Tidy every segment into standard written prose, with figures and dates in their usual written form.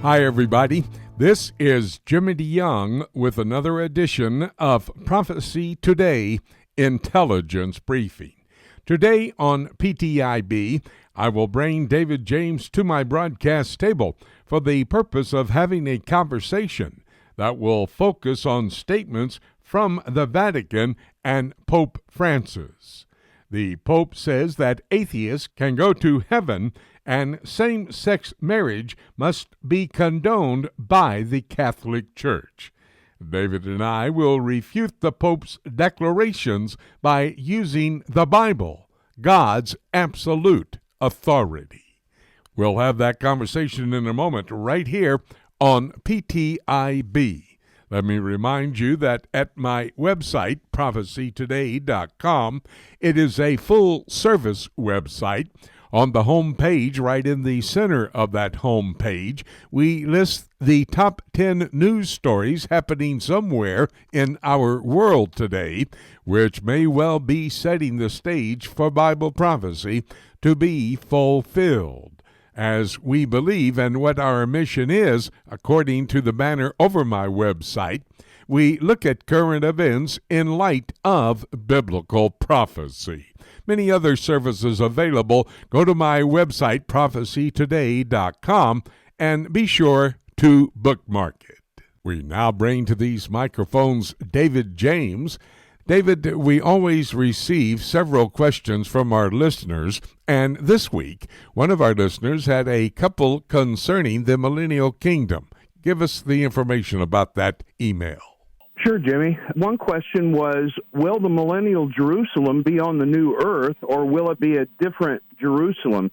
Hi, everybody. This is Jimmy DeYoung with another edition of Prophecy Today Intelligence Briefing. Today on PTIB, I will bring David James to my broadcast table for the purpose of having a conversation that will focus on statements from the Vatican and Pope Francis. The Pope says that atheists can go to heaven and same-sex marriage must be condoned by the Catholic Church. David and I will refute the Pope's declarations by using the Bible, God's absolute authority. We'll have that conversation in a moment right here on PTIB. Let me remind you that at my website, prophecytoday.com, it is a full-service website. On the home page, right in the center of that home page, we list the top 10 news stories happening somewhere in our world today, which may well be setting the stage for Bible prophecy to be fulfilled. As we believe and what our mission is, according to the banner over my website, we look at current events in light of biblical prophecy. Many other services available. Go to my website, prophecytoday.com, and be sure to bookmark it. We now bring to these microphones David James. David, we always receive several questions from our listeners, and this week, one of our listeners had a couple concerning the millennial kingdom. Give us the information about that email. Sure, Jimmy. One question was, will the millennial Jerusalem be on the new earth, or will it be a different Jerusalem?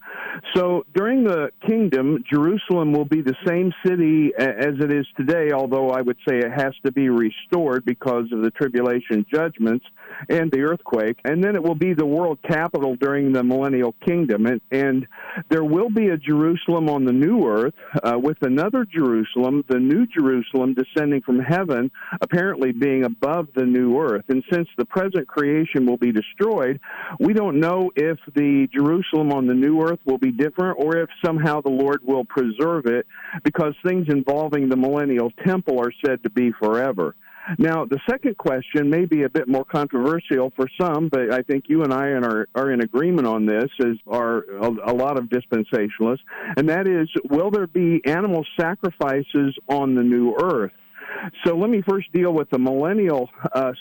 So during the kingdom, Jerusalem will be the same city as it is today, although I would say it has to be restored because of the tribulation judgments and the earthquake. And then it will be the world capital during the millennial kingdom. And there will be a Jerusalem on the new earth with another Jerusalem, the new Jerusalem descending from heaven, apparently being above the new earth. And since the present creation will be destroyed, we don't know if the Jerusalem on the new earth will be different or if somehow the Lord will preserve it, because things involving the millennial temple are said to be forever. Now, the second question may be a bit more controversial for some, but I think you and I are in agreement on this, as are a lot of dispensationalists, and that is, will there be animal sacrifices on the new earth? So let me first deal with the millennial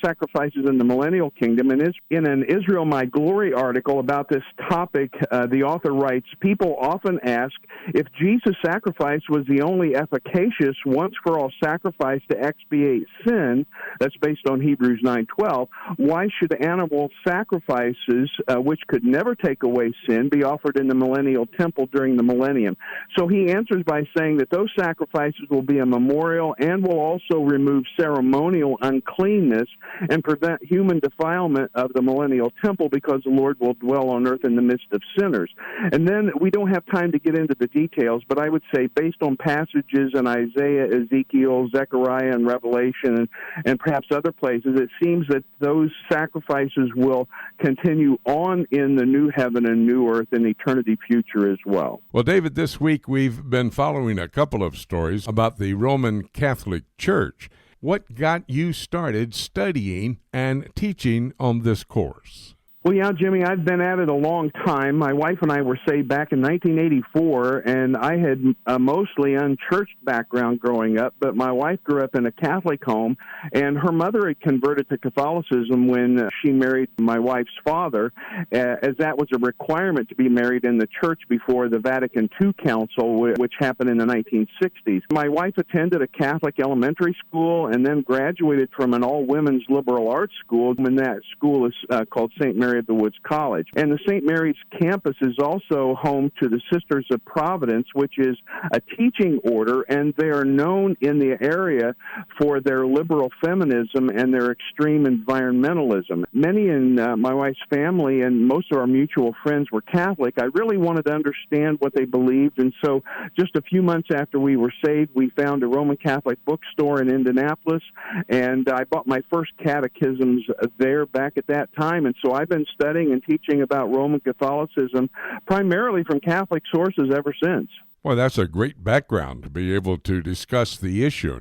sacrifices in the millennial kingdom. And in an Israel My Glory article about this topic, the author writes, people often ask if Jesus' sacrifice was the only efficacious once-for-all sacrifice to expiate sin, that's based on Hebrews 9:12, why should animal sacrifices, which could never take away sin, be offered in the millennial temple during the millennium? So he answers by saying that those sacrifices will be a memorial and will also remove ceremonial uncleanness and prevent human defilement of the millennial temple, because the Lord will dwell on earth in the midst of sinners. And then we don't have time to get into the details, but I would say based on passages in Isaiah, Ezekiel, Zechariah, and Revelation, and perhaps other places, it seems that those sacrifices will continue on in the new heaven and new earth in eternity future as well. Well, David, this week we've been following a couple of stories about the Roman Catholic Church. What got you started studying and teaching on this course? Well, yeah, Jimmy, I've been at it a long time. My wife and I were saved back in 1984, and I had a mostly unchurched background growing up, but my wife grew up in a Catholic home, and her mother had converted to Catholicism when she married my wife's father, as that was a requirement to be married in the church before the Vatican II Council, which happened in the 1960s. My wife attended a Catholic elementary school and then graduated from an all-women's liberal arts school, and that school is called St. Mary of the Woods College. And the St. Mary's campus is also home to the Sisters of Providence, which is a teaching order, and they are known in the area for their liberal feminism and their extreme environmentalism. Many in my wife's family and most of our mutual friends were Catholic. I really wanted to understand what they believed, and so just a few months after we were saved, we found a Roman Catholic bookstore in Indianapolis, and I bought my first catechisms there back at that time, and so I've been studying and teaching about Roman Catholicism primarily from Catholic sources ever since. Well, that's a great background to be able to discuss the issue.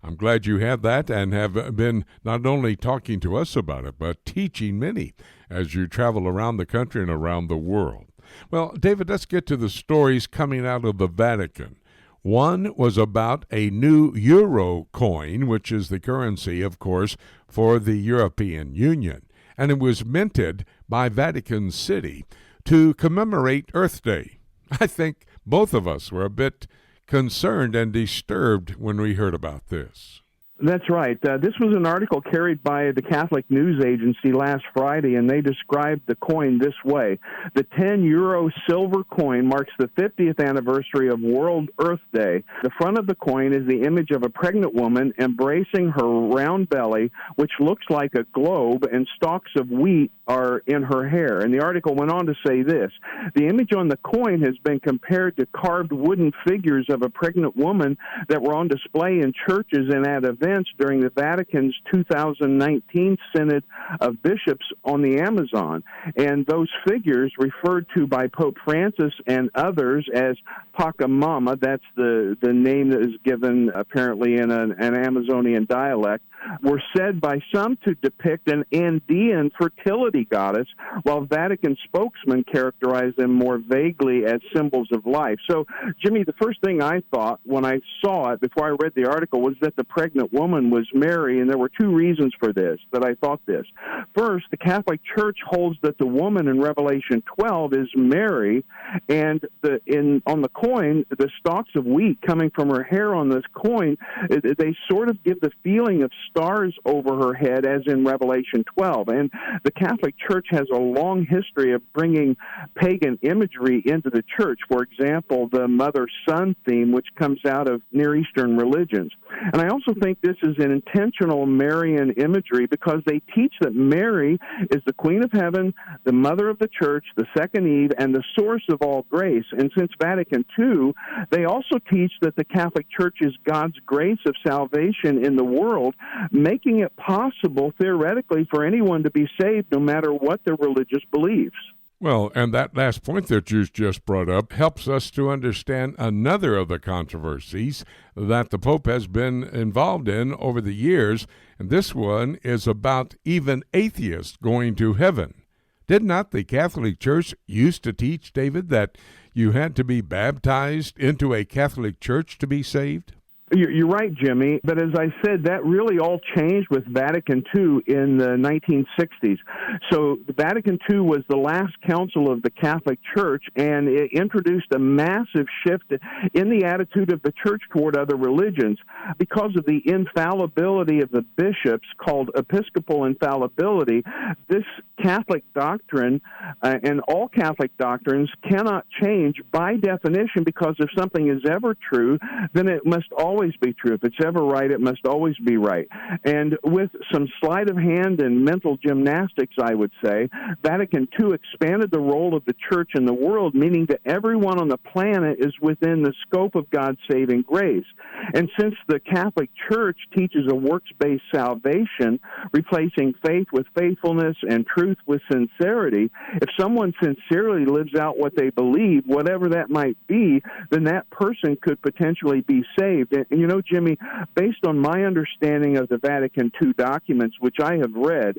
I'm glad you have that and have been not only talking to us about it, but teaching many as you travel around the country and around the world. Well, David, let's get to the stories coming out of the Vatican. One was about a new euro coin, which is the currency, of course, for the European Union. And it was minted by Vatican City to commemorate Earth Day. I think both of us were a bit concerned and disturbed when we heard about this. That's right. This was an article carried by the Catholic News Agency last Friday, and they described the coin this way. The 10-euro silver coin marks the 50th anniversary of World Earth Day. The front of the coin is the image of a pregnant woman embracing her round belly, which looks like a globe, and stalks of wheat are in her hair. And the article went on to say this: the image on the coin has been compared to carved wooden figures of a pregnant woman that were on display in churches and at events during the Vatican's 2019 Synod of Bishops on the Amazon. And those figures, referred to by Pope Francis and others as Pachamama, that's the name that is given apparently in an Amazonian dialect, were said by some to depict an Andean fertility goddess, while Vatican spokesmen characterized them more vaguely as symbols of life. So, Jimmy, the first thing I thought when I saw it, before I read the article, was that the pregnant woman was Mary, and there were two reasons for this, that I thought this. First, the Catholic Church holds that the woman in Revelation 12 is Mary, and on the coin, the stalks of wheat coming from her hair on this coin, they sort of give the feeling of stars over her head, as in Revelation 12. And the Catholic Church has a long history of bringing pagan imagery into the church. For example, the mother-son theme, which comes out of Near Eastern religions. And I also think this is an intentional Marian imagery because they teach that Mary is the Queen of Heaven, the Mother of the Church, the second Eve, and the source of all grace. And since Vatican II, they also teach that the Catholic Church is God's grace of salvation in the world, making it possible, theoretically, for anyone to be saved no matter what their religious beliefs. Well, and that last point that you just brought up helps us to understand another of the controversies that the Pope has been involved in over the years, and this one is about even atheists going to heaven. Did not the Catholic Church used to teach, David, that you had to be baptized into a Catholic church to be saved? You're right, Jimmy, but as I said, that really all changed with Vatican II in the 1960s. So the Vatican II was the last council of the Catholic Church, and it introduced a massive shift in the attitude of the Church toward other religions. Because of the infallibility of the bishops, called episcopal infallibility, this Catholic doctrine and all Catholic doctrines cannot change by definition, because if something is ever true, then it must always be true. If it's ever right, it must always be right. And with some sleight of hand and mental gymnastics, I would say, Vatican II expanded the role of the Church in the world, meaning that everyone on the planet is within the scope of God's saving grace. And since the Catholic Church teaches a works-based salvation, replacing faith with faithfulness and truth with sincerity, if someone sincerely lives out what they believe, whatever that might be, then that person could potentially be saved. And you know, Jimmy, based on my understanding of the Vatican II documents, which I have read,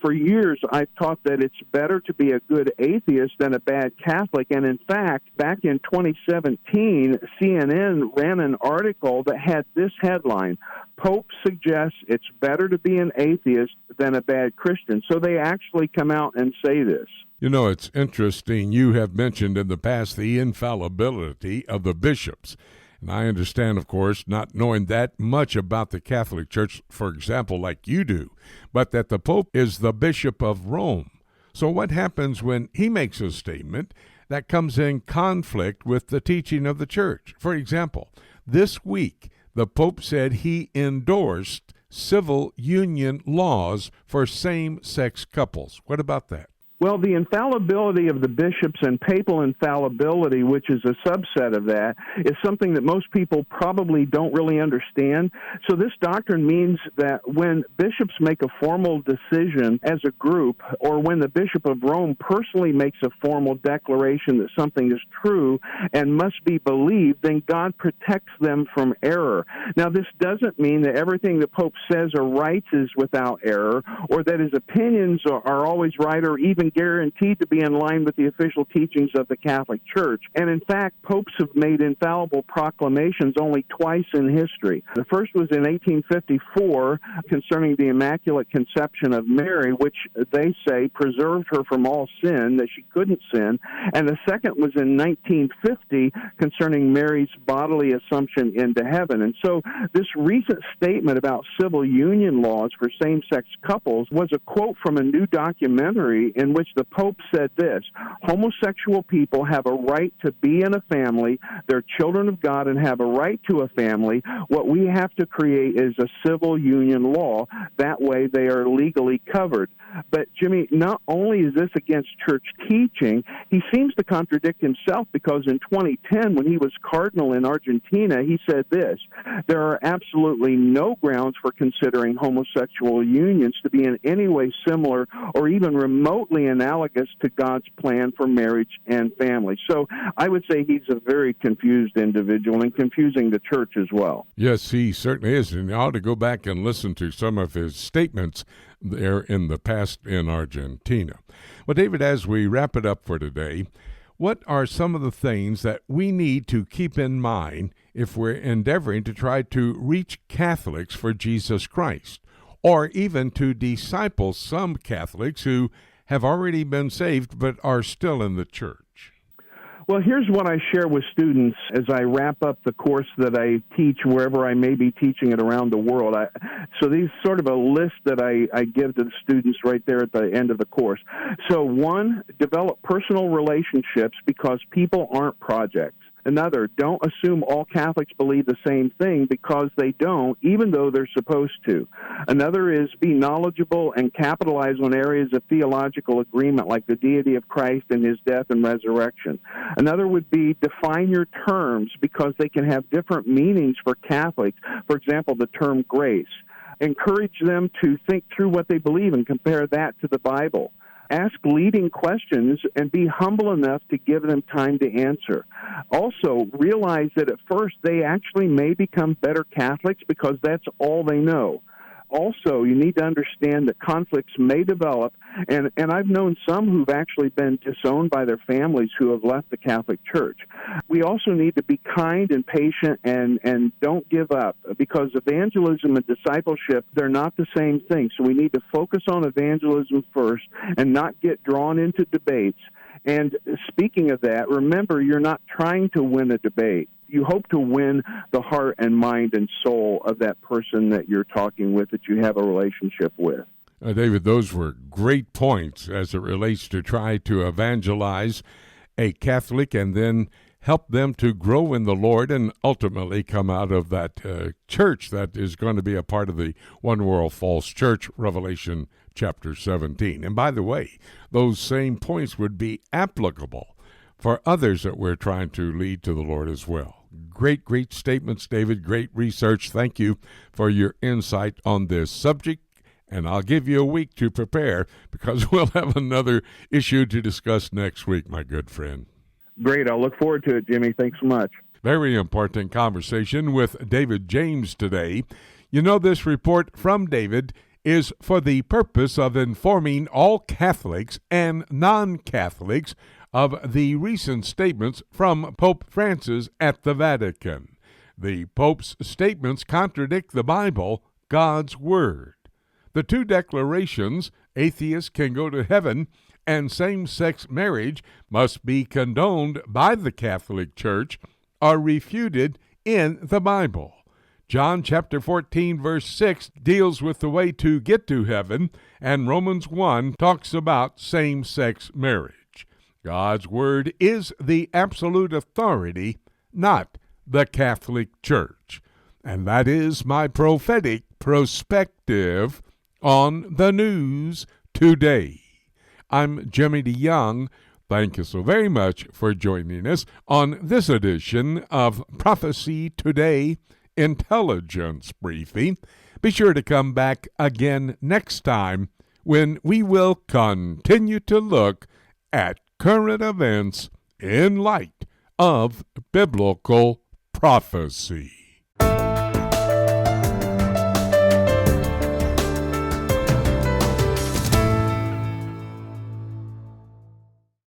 for years I've taught that it's better to be a good atheist than a bad Catholic. And in fact, back in 2017, CNN ran an article that had this headline: Pope suggests it's better to be an atheist than a bad Christian. So they actually come out and say this. You know, it's interesting. You have mentioned in the past the infallibility of the bishops. And I understand, of course, not knowing that much about the Catholic Church, for example, like you do, but that the Pope is the Bishop of Rome. So what happens when he makes a statement that comes in conflict with the teaching of the Church? For example, this week, the Pope said he endorsed civil union laws for same-sex couples. What about that? Well, the infallibility of the bishops and papal infallibility, which is a subset of that, is something that most people probably don't really understand. So this doctrine means that when bishops make a formal decision as a group, or when the Bishop of Rome personally makes a formal declaration that something is true and must be believed, then God protects them from error. Now, this doesn't mean that everything the Pope says or writes is without error, or that his opinions are always right or even guaranteed to be in line with the official teachings of the Catholic Church. And in fact, popes have made infallible proclamations only twice in history. The first was in 1854 concerning the Immaculate Conception of Mary, which they say preserved her from all sin, that she couldn't sin. And the second was in 1950 concerning Mary's bodily assumption into heaven. And so this recent statement about civil union laws for same-sex couples was a quote from a new documentary in which the Pope said this: homosexual people have a right to be in a family, they're children of God and have a right to a family. What we have to create is a civil union law. That way they are legally covered. But, Jimmy, not only is this against church teaching, he seems to contradict himself, because in 2010, when he was cardinal in Argentina, he said this: there are absolutely no grounds for considering homosexual unions to be in any way similar or even remotely analogous to God's plan for marriage and family. So I would say he's a very confused individual and confusing the church as well. Yes, he certainly is, and you ought to go back and listen to some of his statements there in the past in Argentina. Well, David, as we wrap it up for today, what are some of the things that we need to keep in mind if we're endeavoring to try to reach Catholics for Jesus Christ, or even to disciple some Catholics who have already been saved but are still in the church? Well, here's what I share with students as I wrap up the course that I teach wherever I may be teaching it around the world. So these sort of a list that I give to the students right there at the end of the course. So one, develop personal relationships, because people aren't projects. Another, don't assume all Catholics believe the same thing, because they don't, even though they're supposed to. Another is be knowledgeable and capitalize on areas of theological agreement, like the deity of Christ and his death and resurrection. Another would be define your terms, because they can have different meanings for Catholics. For example, the term grace. Encourage them to think through what they believe and compare that to the Bible. Ask leading questions and be humble enough to give them time to answer. Also, realize that at first they actually may become better Catholics because that's all they know. Also, you need to understand that conflicts may develop, and I've known some who've actually been disowned by their families who have left the Catholic Church. We also need to be kind and patient and don't give up, because evangelism and discipleship, they're not the same thing. So we need to focus on evangelism first and not get drawn into debates. And speaking of that, remember, you're not trying to win a debate. You hope to win the heart and mind and soul of that person that you're talking with, that you have a relationship with. David, those were great points as it relates to try to evangelize a Catholic and then help them to grow in the Lord and ultimately come out of that church that is going to be a part of the One World False Church, Revelation chapter 17. And by the way, those same points would be applicable for others that we're trying to lead to the Lord as well. Great statements, David. Great research. Thank you for your insight on this subject. And I'll give you a week to prepare, because we'll have another issue to discuss next week, my good friend. Great. I'll look forward to it, Jimmy. Thanks so much. Very important conversation with David James today. You know, this report from David is for the purpose of informing all Catholics and non-Catholics of the recent statements from Pope Francis at the Vatican. The Pope's statements contradict the Bible, God's Word. The two declarations, atheists can go to heaven and same-sex marriage must be condoned by the Catholic Church, are refuted in the Bible. John chapter 14, verse 6 deals with the way to get to heaven, and Romans 1 talks about same-sex marriage. God's Word is the absolute authority, not the Catholic Church. And that is my prophetic perspective on the news today. I'm Jimmy DeYoung. Thank you so very much for joining us on this edition of Prophecy Today Intelligence Briefing. Be sure to come back again next time when we will continue to look at current events in light of biblical prophecy.